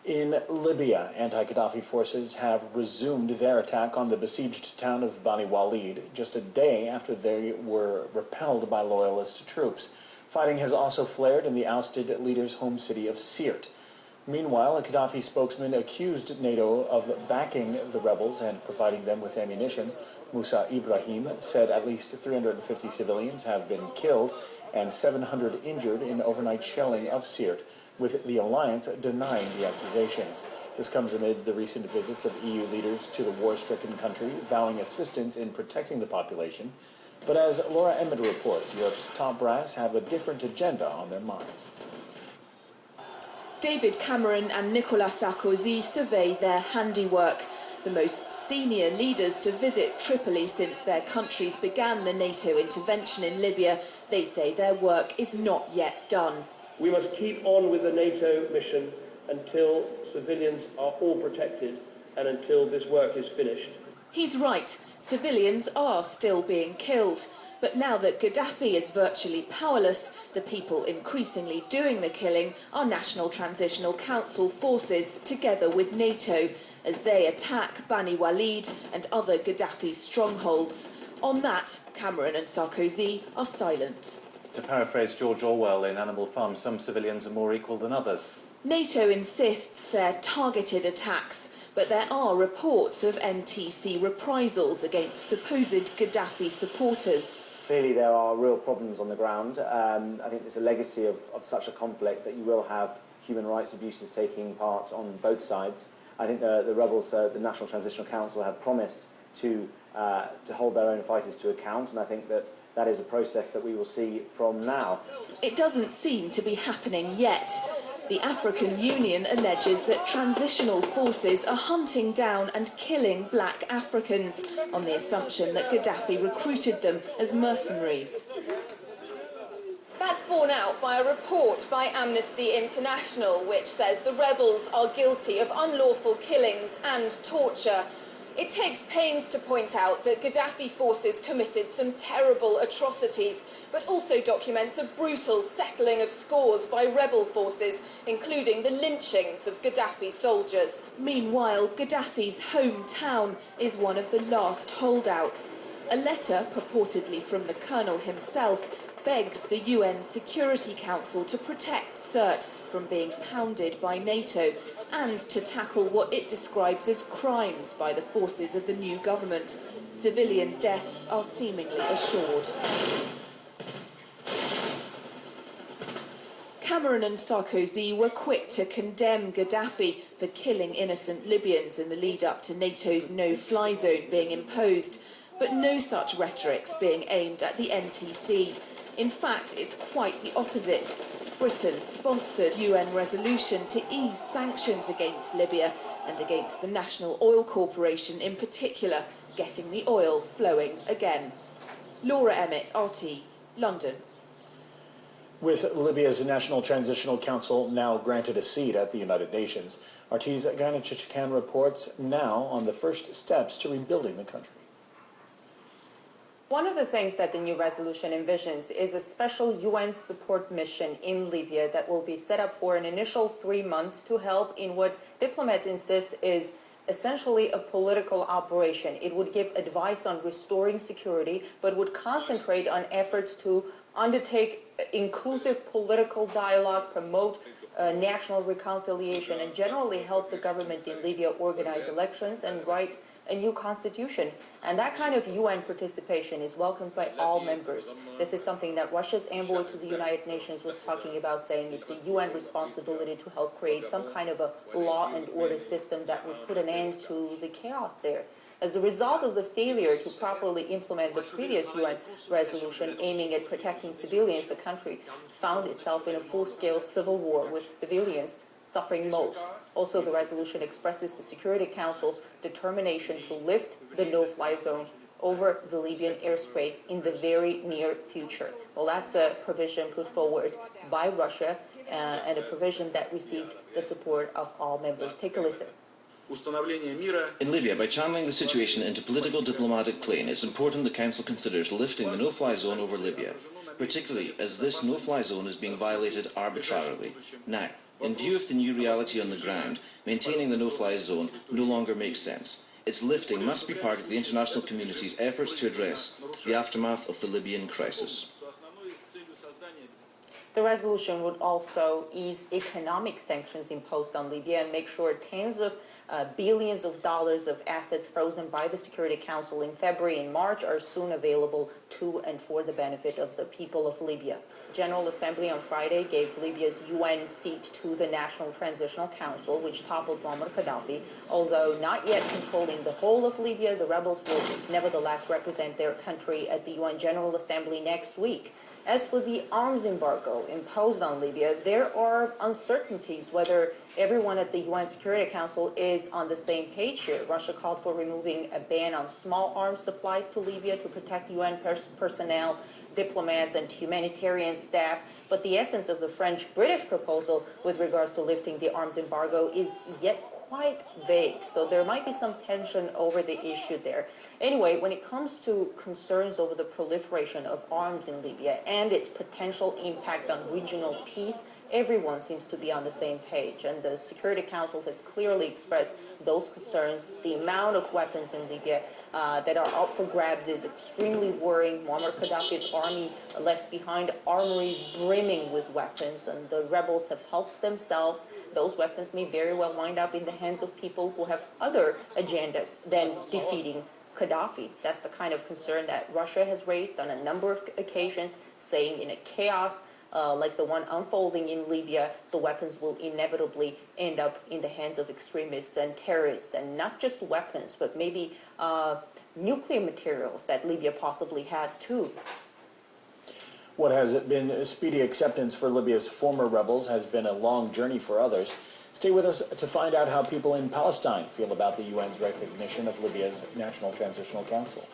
In Libya, anti-Gaddafi forces have resumed their attack on the besieged town of Bani Walid just a day after they were repelled by loyalist troops. Fighting has also flared in the ousted leader's home city of Sirte. Meanwhile, a Gaddafi spokesman accused NATO of backing the rebels and providing them with ammunition. Musa Ibrahim said at least 350 civilians have been killed and 700 injured in overnight shelling of Sirte, with the alliance denying the accusations. This comes amid the recent visits of EU leaders to the war-stricken country, vowing assistance in protecting the population. But as Laura Emmett reports, Europe's top brass have a different agenda on their minds. David Cameron and Nicolas Sarkozy survey their handiwork. The most senior leaders to visit Tripoli since their countries began the NATO intervention in Libya, they say their work is not yet done. We must keep on with the NATO mission until civilians are all protected and until this work is finished. He's right. Civilians are still being killed. But now that Gaddafi is virtually powerless, the people increasingly doing the killing are National Transitional Council forces together with NATO as they attack Bani Walid and other Gaddafi strongholds. On that, Cameron and Sarkozy are silent. To paraphrase George Orwell in Animal Farm, some civilians are more equal than others. NATO insists they're targeted attacks, but there are reports of NTC reprisals against supposed Gaddafi supporters. Clearly there are real problems on the ground. I think there's a legacy of such a conflict that you will have human rights abuses taking part on both sides. I think the rebels, the National Transitional Council, have promised to hold their own fighters to account, and I think that is a process that we will see from now. It doesn't seem to be happening yet. The African Union alleges that transitional forces are hunting down and killing black Africans on the assumption that Gaddafi recruited them as mercenaries. That's borne out by a report by Amnesty International, which says the rebels are guilty of unlawful killings and torture. It takes pains to point out that Gaddafi forces committed some terrible atrocities, but also documents a brutal settling of scores by rebel forces, including the lynchings of Gaddafi soldiers. Meanwhile, Gaddafi's hometown is one of the last holdouts. A letter, purportedly from the colonel himself, begs the UN Security Council to protect Sirte from being pounded by NATO and to tackle what it describes as crimes by the forces of the new government. Civilian deaths are seemingly assured. Cameron and Sarkozy were quick to condemn Gaddafi for killing innocent Libyans in the lead-up to NATO's no-fly zone being imposed, but no such rhetoric's being aimed at the NTC. In fact, it's quite the opposite. Britain sponsored UN resolution to ease sanctions against Libya and against the National Oil Corporation in particular, getting the oil flowing again. Laura Emmett, RT, London. With Libya's National Transitional Council now granted a seat at the United Nations, RT's Gina Chichikan reports now on the first steps to rebuilding the country. One of the things that the new resolution envisions is a special UN support mission in Libya that will be set up for an initial 3 months to help in what diplomats insist is essentially a political operation. It would give advice on restoring security, but would concentrate on efforts to undertake inclusive political dialogue, promote national reconciliation, and generally help the government in Libya organize elections and write a new constitution. And that kind of UN participation is welcomed by all members. This is something that Russia's envoy to the United Nations was talking about, saying it's a UN responsibility to help create some kind of a law and order system that would put an end to the chaos there. As a result of the failure to properly implement the previous UN resolution aiming at protecting civilians, the country found itself in a full-scale civil war with civilians suffering most. Also, the resolution expresses the Security Council's determination to lift the no-fly zone over the Libyan airspace in the very near future. Well, that's a provision put forward by Russia and a provision that received the support of all members. Take a listen. In Libya, by channeling the situation into political diplomatic plane, it's important the Council considers lifting the no-fly zone over Libya, particularly as this no-fly zone is being violated arbitrarily. Now, In view of the new reality on the ground, maintaining the no-fly zone no longer makes sense. Its lifting must be part of the international community's efforts to address the aftermath of the Libyan crisis. The resolution would also ease economic sanctions imposed on Libya and make sure tens of billions of dollars of assets frozen by the Security Council in February and March are soon available to and for the benefit of the people of Libya. General Assembly on Friday gave Libya's UN seat to the National Transitional Council, which toppled Muammar Gaddafi. Although not yet controlling the whole of Libya, the rebels will nevertheless represent their country at the UN General Assembly next week. As for the arms embargo imposed on Libya, there are uncertainties whether everyone at the UN Security Council is on the same page here. Russia called for removing a ban on small arms supplies to Libya to protect UN personnel, diplomats, and humanitarian staff. But the essence of the French-British proposal with regards to lifting the arms embargo is yet quite vague, so there might be some tension over the issue there. Anyway, when it comes to concerns over the proliferation of arms in Libya and its potential impact on regional peace, everyone seems to be on the same page, and the Security Council has clearly expressed those concerns. The amount of weapons in Libya that are up for grabs is extremely worrying. Muammar Gaddafi's army left behind armories brimming with weapons, and the rebels have helped themselves. Those weapons may very well wind up in the hands of people who have other agendas than defeating Gaddafi. That's the kind of concern that Russia has raised on a number of occasions, saying in a chaos like the one unfolding in Libya, the weapons will inevitably end up in the hands of extremists and terrorists, and not just weapons, but maybe nuclear materials that Libya possibly has too. What has been speedy acceptance for Libya's former rebels has been a long journey for others. Stay with us to find out how people in Palestine feel about the UN's recognition of Libya's National Transitional Council.